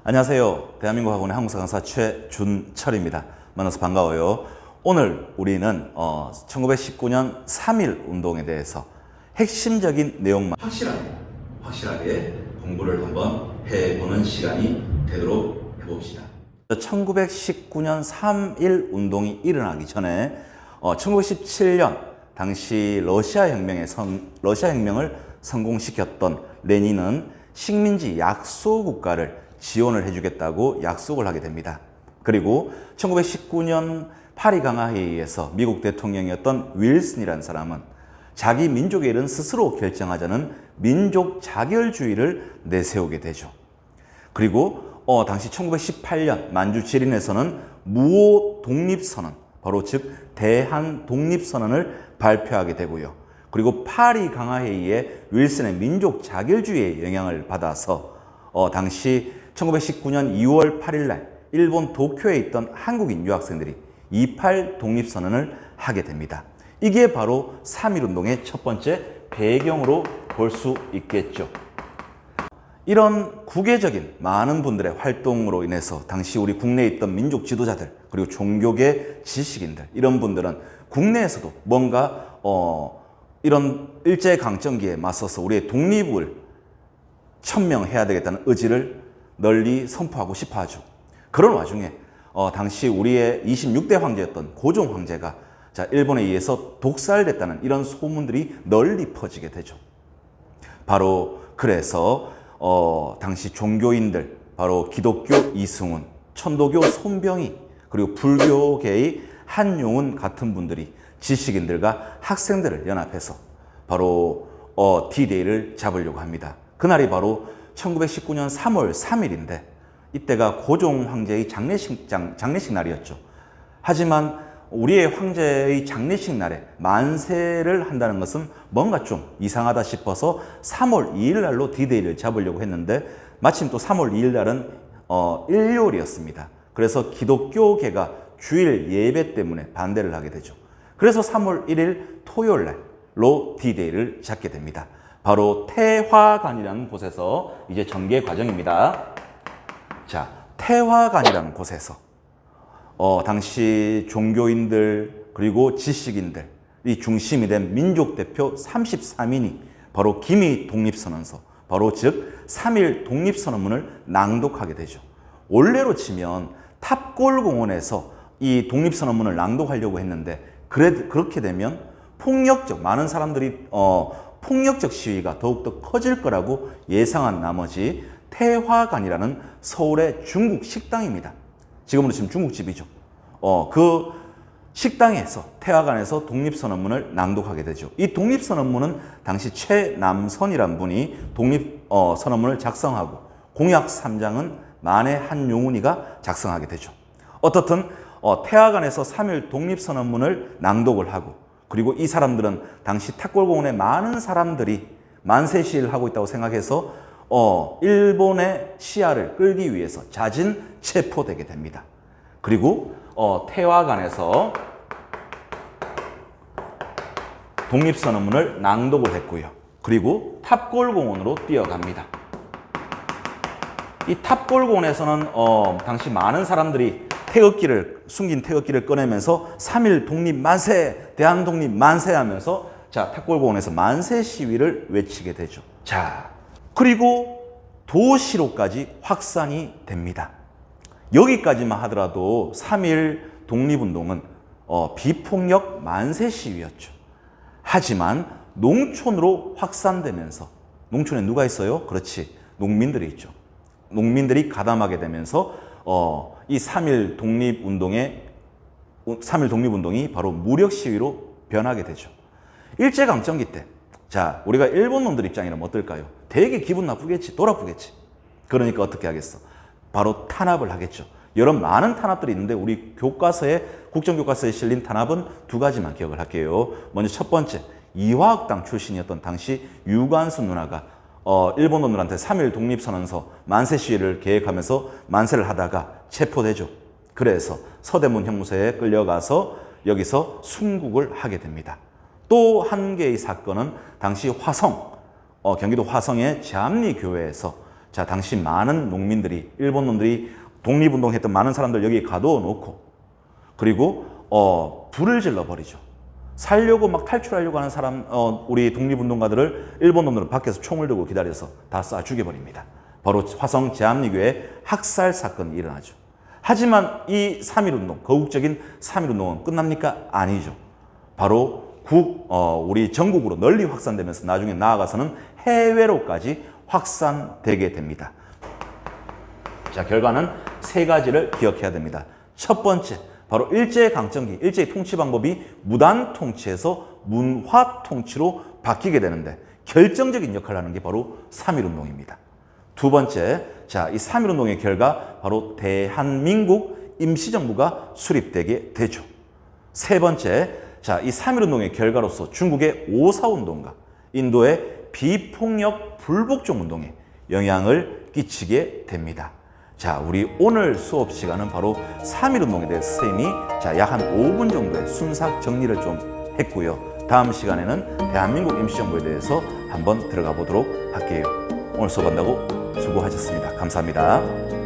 안녕하세요. 대한민국 학원의 한국사 강사 최준철입니다. 만나서 반가워요. 오늘 우리는 1919년 3.1 운동에 대해서 핵심적인 내용만 확실하게 공부를 한번 해보는 시간이 되도록 해봅시다. 1919년 3.1 운동이 일어나기 전에 1917년 당시 러시아 혁명을 성공시켰던 레닌은 식민지 약소 국가를 지원을 해주겠다고 약속을 하게 됩니다. 그리고 1919년 파리 강화회의에서 미국 대통령이었던 윌슨이라는 사람은 자기 민족의 일은 스스로 결정하자는 민족 자결주의를 내세우게 되죠. 그리고 당시 1918년 만주 지린에서는 무호 독립선언, 바로 즉 대한 독립선언을 발표하게 되고요. 그리고 파리 강화회의에 윌슨의 민족 자결주의의 영향을 받아서 당시 1919년 2월 8일 날 일본 도쿄에 있던 한국인 유학생들이 28 독립선언을 하게 됩니다. 이게 바로 3.1 운동의 첫 번째 배경으로 볼 수 있겠죠. 이런 국외적인 많은 분들의 활동으로 인해서 당시 우리 국내에 있던 민족 지도자들 그리고 종교계 지식인들 이런 분들은 국내에서도 뭔가 이런 일제강점기에 맞서서 우리의 독립을 천명해야 되겠다는 의지를 널리 선포하고 싶어 하죠. 그런 와중에 당시 우리의 26대 황제였던 고종 황제가 일본에 의해서 독살됐다는 이런 소문들이 널리 퍼지게 되죠. 바로 그래서 당시 종교인들, 바로 기독교 이승훈, 천도교 손병희, 그리고 불교계의 한용운 같은 분들이 지식인들과 학생들을 연합해서 바로 D-Day를 잡으려고 합니다. 그날이 바로 1919년 3월 3일인데 이때가 고종 황제의 장례식 날이었죠. 하지만 우리의 황제의 장례식 날에 만세를 한다는 것은 뭔가 좀 이상하다 싶어서 3월 2일 날로 D-Day를 잡으려고 했는데 마침 또 3월 2일 날은 일요일이었습니다. 그래서 기독교계가 주일 예배 때문에 반대를 하게 되죠. 그래서 3월 1일 토요일 날로 D-Day를 잡게 됩니다. 바로 태화관이라는 곳에서 이제 전개 과정입니다. 자, 태화관이라는 곳에서 당시 종교인들 그리고 지식인들이 중심이 된 민족대표 33인이 바로 기미 독립선언서, 바로 즉 3.1 독립선언문을 낭독하게 되죠. 원래로 치면 탑골공원에서 이 독립선언문을 낭독하려고 했는데 그렇게 되면 많은 사람들이 폭력적 시위가 더욱더 커질 거라고 예상한 나머지 태화관이라는 서울의 중국 식당입니다. 지금으로 치면 중국집이죠. 그 식당에서 태화관에서 독립선언문을 낭독하게 되죠. 이 독립선언문은 당시 최남선이라는 분이 독립선언문을 작성하고 공약 3장은 만해 한용운이가 작성하게 되죠. 어떻든 태화관에서 3.1 독립선언문을 낭독을 하고 그리고 이 사람들은 당시 탑골공원에 많은 사람들이 만세 시위를 하고 있다고 생각해서 일본의 시야를 끌기 위해서 자진 체포되게 됩니다. 그리고 태화관에서 독립선언문을 낭독을 했고요. 그리고 탑골공원으로 뛰어갑니다. 이 탑골공원에서는 당시 많은 사람들이 숨긴 태극기를 꺼내면서 3.1 독립 만세, 대한 독립 만세 하면서 탑골공원에서 만세 시위를 외치게 되죠. 자, 그리고 도시로까지 확산이 됩니다. 여기까지만 하더라도 3.1 독립운동은 비폭력 만세 시위였죠. 하지만 농촌으로 확산되면서 농촌에 누가 있어요? 그렇지, 농민들이 있죠. 농민들이 가담하게 되면서 이 3.1 독립운동이 바로 무력 시위로 변하게 되죠. 일제강점기 때, 우리가 일본 놈들 입장이라면 어떨까요? 되게 기분 나쁘겠지, 돌아쁘겠지. 그러니까 어떻게 하겠어? 바로 탄압을 하겠죠. 여러 많은 탄압들이 있는데 우리 국정교과서에 실린 탄압은 두 가지만 기억을 할게요. 먼저 첫 번째, 이화학당 출신이었던 당시 유관순 누나가 일본 놈들한테 3.1 독립선언서 만세 시위를 계획하면서 만세를 하다가 체포되죠. 그래서 서대문 형무소에 끌려가서 여기서 순국을 하게 됩니다. 또 한 개의 사건은 당시 경기도 화성의 제암리 교회에서 자, 당시 많은 농민들이, 일본 놈들이 독립운동했던 많은 사람들 여기 가둬 놓고, 그리고 불을 질러 버리죠. 살려고 막 탈출하려고 하는 사람, 우리 독립운동가들을 일본 놈들은 밖에서 총을 들고 기다려서 다 쏴 죽여버립니다. 바로 화성 제암리교의 학살 사건이 일어나죠. 하지만 이 3.1운동, 거국적인 3.1운동은 끝납니까? 아니죠. 바로 우리 전국으로 널리 확산되면서 나중에 나아가서는 해외로까지 확산되게 됩니다. 자, 결과는 세 가지를 기억해야 됩니다. 첫 번째, 바로 일제강점기, 일제의 통치 방법이 무단 통치에서 문화 통치로 바뀌게 되는데 결정적인 역할을 하는 게 바로 3.1운동입니다. 두 번째, 자, 이 3.1운동의 결과 바로 대한민국 임시정부가 수립되게 되죠. 세 번째, 자, 이 3.1운동의 결과로서 중국의 5.4운동과 인도의 비폭력 불복종운동에 영향을 끼치게 됩니다. 자, 우리 오늘 수업 시간은 바로 3.1운동에 대해서 선생님이 약 한 5분 정도의 순삭 정리를 좀 했고요. 다음 시간에는 대한민국 임시정부에 대해서 한번 들어가 보도록 할게요. 오늘 수업한다고 수고하셨습니다. 감사합니다.